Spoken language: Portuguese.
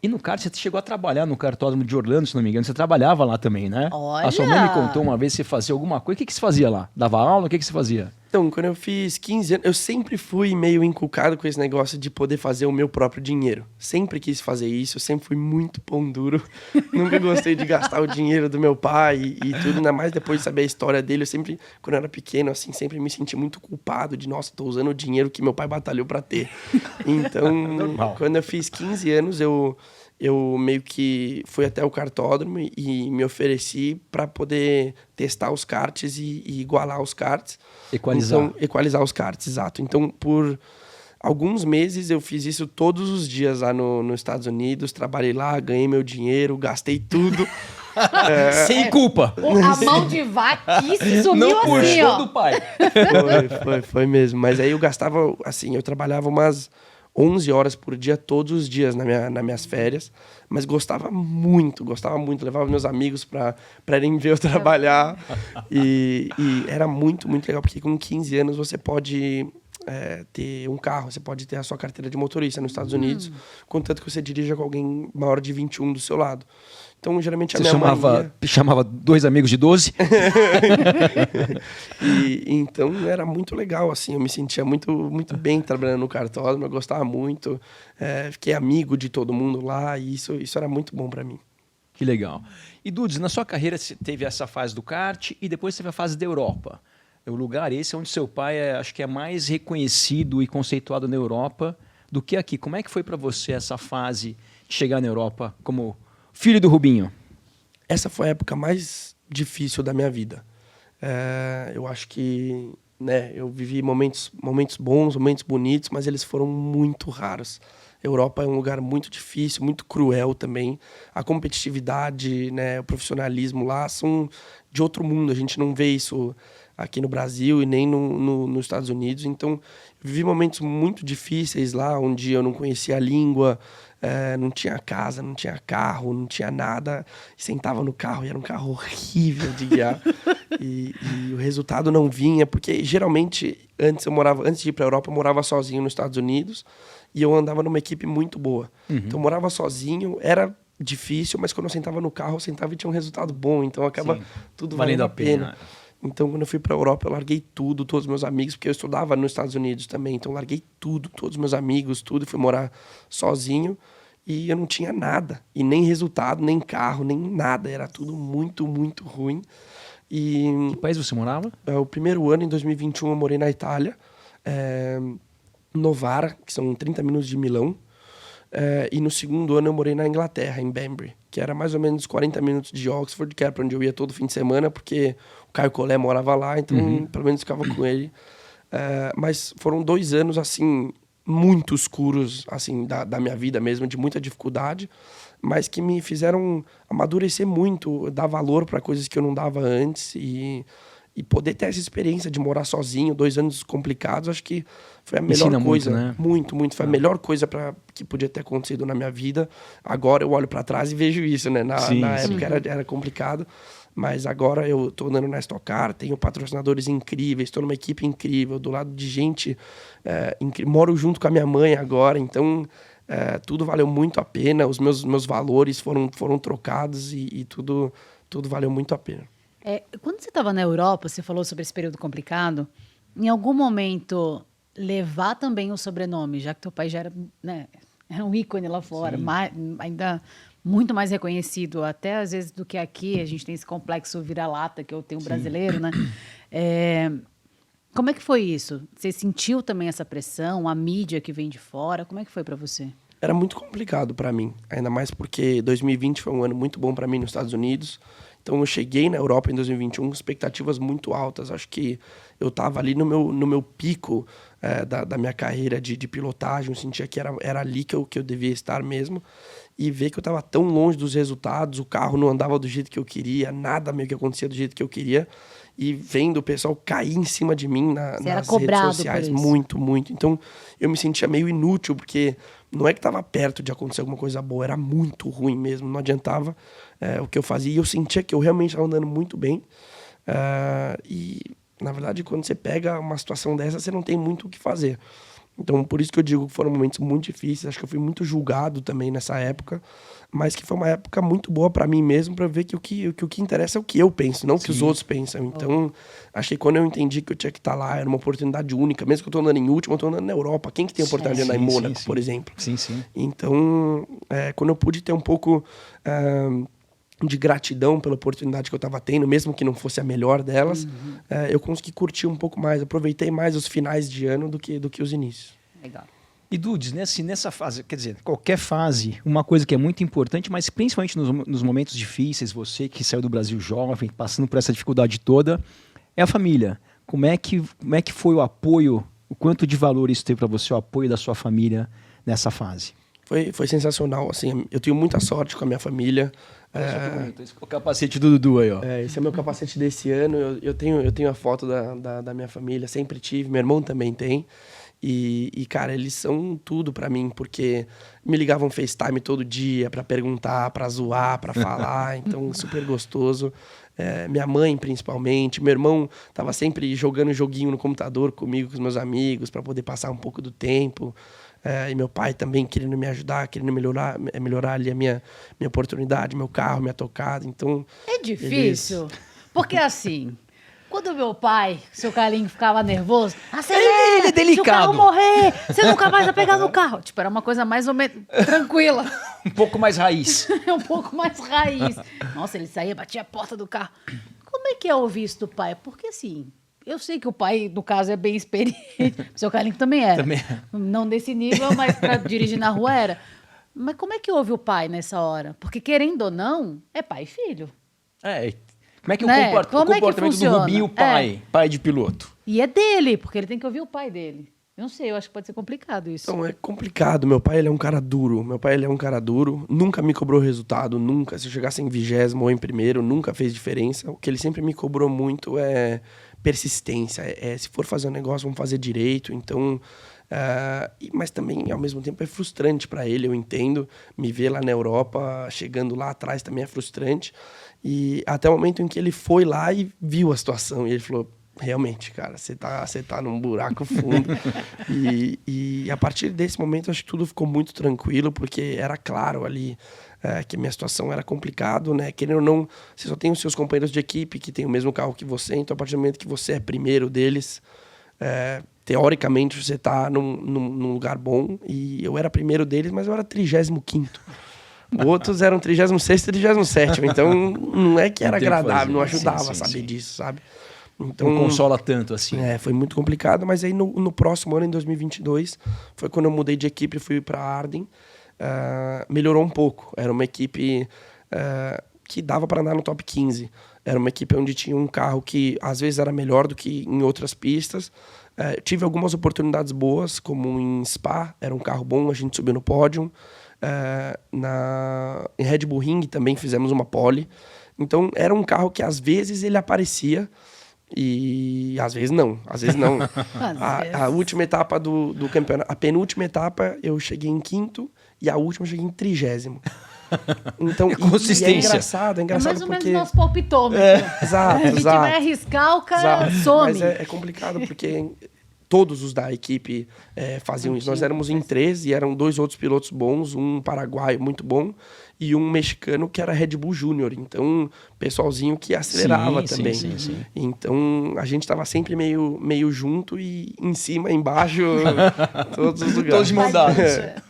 E no kart, você chegou a trabalhar no kartódromo de Orlando, se não me engano. Você trabalhava lá também, né? A sua mãe me contou Olha! uma vez que você fazia alguma coisa. O que que você fazia lá? Dava aula? O que que você fazia? Então, quando eu fiz 15 anos, eu sempre fui meio inculcado com esse negócio de poder fazer o meu próprio dinheiro. Sempre quis fazer isso, eu sempre fui muito pão duro. Nunca gostei de gastar o dinheiro do meu pai e tudo, ainda mais depois de saber a história dele. Eu sempre, quando eu era pequeno, assim, sempre me senti muito culpado de, nossa, tô usando o dinheiro que meu pai batalhou pra ter. Então, Normal. quando eu fiz 15 anos, eu meio que fui até o kartódromo e me ofereci para poder testar os karts e igualar os karts. Equalizar. Então, equalizar os karts, exato. Então, por alguns meses eu fiz isso todos os dias lá nos Estados Unidos. Trabalhei lá, ganhei meu dinheiro, gastei tudo. Sem culpa. A mão de vaquice sumiu Não assim, puxou ó. do pai. Foi mesmo. Mas aí eu gastava, assim, eu trabalhava umas 11 horas por dia, todos os dias nas minhas férias. Mas gostava muito. Levava meus amigos pra irem ver eu trabalhar. E era muito, muito legal, porque com 15 anos você pode ter um carro, você pode ter a sua carteira de motorista nos Estados Unidos, contanto que você dirija com alguém maior de 21 do seu lado. Então, geralmente, a Você minha mania... chamava dois amigos de 12? Então era muito legal, assim, eu me sentia muito, muito bem trabalhando no kartódromo, eu gostava muito, fiquei amigo de todo mundo lá e isso era muito bom pra mim. Que legal. E Dudes, na sua carreira você teve essa fase do kart e depois teve a fase da Europa. O lugar esse onde seu pai acho que é mais reconhecido e conceituado na Europa do que aqui. Como é que foi para você essa fase de chegar na Europa como filho do Rubinho? Essa foi a época mais difícil da minha vida. Eu acho que, né, eu vivi momentos bons, momentos bonitos, mas eles foram muito raros. A Europa é um lugar muito difícil, muito cruel também. A competitividade, né, o profissionalismo lá são de outro mundo. A gente não vê isso aqui no Brasil e nem nos Estados Unidos. Então, eu vivi momentos muito difíceis lá, onde eu não conhecia a língua, não tinha casa, não tinha carro, não tinha nada. Sentava no carro e era um carro horrível de guiar. e o resultado não vinha, porque geralmente, antes de ir para a Europa, eu morava sozinho nos Estados Unidos e eu andava numa equipe muito boa. Então, eu morava sozinho, era difícil, mas quando eu sentava no carro, eu sentava e tinha um resultado bom. Então, acaba tudo valendo a pena. Então, quando eu fui para a Europa, eu larguei tudo, todos os meus amigos, porque eu estudava nos Estados Unidos também. Então, eu larguei tudo, todos os meus amigos, tudo, e fui morar sozinho. E eu não tinha nada. E nem resultado, nem carro, nem nada. Era tudo muito, muito ruim. Que país você morava? O primeiro ano, em 2021, eu morei na Itália. Novara, que são 30 minutos de Milão. E no segundo ano eu morei na Inglaterra, em Banbury, que era mais ou menos 40 minutos de Oxford, que era pra onde eu ia todo fim de semana, porque o Caio Collet morava lá, então pelo menos ficava com ele. Mas foram 2 anos, assim, muito escuros, assim, da minha vida mesmo, de muita dificuldade, mas que me fizeram amadurecer muito, dar valor para coisas que eu não dava antes e poder ter essa experiência de morar sozinho, 2 anos complicados, acho que foi a melhor Ensina coisa. muito, né? Muito, muito. Foi a melhor coisa que podia ter acontecido na minha vida. Agora eu olho para trás e vejo isso, né? Na época era complicado, mas agora eu tô andando na Stock Car, tenho patrocinadores incríveis, estou numa equipe incrível, do lado de gente moro junto com a minha mãe agora, então tudo valeu muito a pena, os meus valores foram trocados e tudo valeu muito a pena. Quando você estava na Europa, você falou sobre esse período complicado, em algum momento levar também o sobrenome, já que teu pai já era, né, era um ícone lá fora, ainda muito mais reconhecido, até às vezes do que aqui, a gente tem esse complexo vira-lata que eu tenho brasileiro, né? Como é que foi isso? Você sentiu também essa pressão, a mídia que vem de fora? Como é que foi para você? Era muito complicado para mim, ainda mais porque 2020 foi um ano muito bom para mim nos Estados Unidos. Então eu cheguei na Europa em 2021 com expectativas muito altas. Acho que eu estava ali no meu pico da minha carreira de pilotagem. Eu sentia que era ali que eu devia estar mesmo. E ver que eu estava tão longe dos resultados, o carro não andava do jeito que eu queria, nada meio que acontecia do jeito que eu queria. E vendo o pessoal cair em cima de mim nas redes sociais. Muito, muito. Então eu me sentia meio inútil, porque não é que estava perto de acontecer alguma coisa boa, era muito ruim mesmo, não adiantava o que eu fazia. E eu sentia que eu realmente estava andando muito bem. E, na verdade, quando você pega uma situação dessa, você não tem muito o que fazer. Então, por isso que eu digo que foram momentos muito difíceis. Acho que eu fui muito julgado também nessa época, mas que foi uma época muito boa para mim mesmo, para ver que o que interessa é o que eu penso, não o que os outros pensam. Então, achei que quando eu entendi que eu tinha que estar lá, era uma oportunidade única. Mesmo que eu tô andando em último, eu tô andando na Europa. Quem que tem a oportunidade de andar em Mônaco, por exemplo? Sim, sim. Então, quando eu pude ter um pouco de gratidão pela oportunidade que eu estava tendo, mesmo que não fosse a melhor delas, eu consegui curtir um pouco mais, aproveitei mais os finais de ano do que os inícios. Legal. E Dudes, nessa fase, quer dizer, qualquer fase, uma coisa que é muito importante, mas principalmente nos momentos difíceis, você que saiu do Brasil jovem, passando por essa dificuldade toda, é a família. Como é que foi o apoio, o quanto de valor isso teve para você, o apoio da sua família nessa fase? Foi sensacional, assim, eu tenho muita sorte com a minha família. Esse é o capacete do Dudu aí, ó. Esse é meu capacete desse ano, eu tenho a foto da minha família, sempre tive, meu irmão também tem. E, cara, eles são tudo pra mim, porque me ligavam FaceTime todo dia pra perguntar, pra zoar, pra falar, então super gostoso. Minha mãe, principalmente. Meu irmão tava sempre jogando joguinho no computador comigo, com os meus amigos, pra poder passar um pouco do tempo. E meu pai também querendo me ajudar, querendo melhorar ali a minha oportunidade, meu carro, minha tocada. Então, É difícil, porque assim... Quando meu pai, seu Carlinho, ficava nervoso, acelera, ele é delicado. Se o carro morrer, você nunca mais vai pegar no carro. Tipo, era uma coisa mais ou menos tranquila. Um pouco mais raiz. Um pouco mais raiz. Nossa, ele saía, batia a porta do carro. Como é que é ouvir isso do pai? Porque assim, eu sei que o pai, no caso, é bem experiente. O seu Carlinho também era. Também. Não desse nível, mas para dirigir na rua era. Mas como é que ouve o pai nessa hora? Porque querendo ou não, é pai e filho. Como é que o Né? comportamento do Rubinho, pai de piloto? E é dele, porque ele tem que ouvir o pai dele. Eu não sei, eu acho que pode ser complicado isso. Então, é complicado. Meu pai, ele é um cara duro. Nunca me cobrou resultado, nunca. Se eu chegasse em 20º ou em primeiro, nunca fez diferença. O que ele sempre me cobrou muito é persistência. Se for fazer um negócio, vamos fazer direito. Então... mas também, ao mesmo tempo, é frustrante para ele, eu entendo. Me ver lá na Europa, chegando lá atrás, também é frustrante. E até o momento em que ele foi lá e viu a situação. E ele falou, realmente, cara, você tá num buraco fundo. e a partir desse momento, acho que tudo ficou muito tranquilo, porque era claro ali que a minha situação era complicado, né? Querendo ou não, você só tem os seus companheiros de equipe que tem o mesmo carro que você. Então, a partir do momento que você é primeiro deles... teoricamente você tá num lugar bom, e eu era primeiro deles, mas eu era 35º. Outros eram 36º e 37º, então não é que era agradável, não ajudava a saber disso, sabe? Então, não consola tanto assim. Foi muito complicado, mas aí no próximo ano, em 2022, foi quando eu mudei de equipe e fui para a Arden. Melhorou um pouco, era uma equipe que dava para andar no top 15. Era uma equipe onde tinha um carro que às vezes era melhor do que em outras pistas. Tive algumas oportunidades boas, como em Spa, era um carro bom, a gente subiu no pódio. Em Red Bull Ring também fizemos uma pole. Então era um carro que às vezes ele aparecia e às vezes não. A última etapa do campeonato, a penúltima etapa eu cheguei em 5º e a última eu cheguei em 30º. Então, consistência. E é engraçado mais ou porque... menos nosso palpitômetro. Exato, a gente vai arriscar, o cara some. Mas é complicado porque todos os da equipe faziam isso. Nós éramos em 13 e eram 2 outros pilotos bons, um paraguaio muito bom e um mexicano que era Red Bull Júnior. Então, pessoalzinho que acelerava também. Sim. Então, a gente estava sempre meio junto e em cima, embaixo, todos os lugares. Todos de mão dada.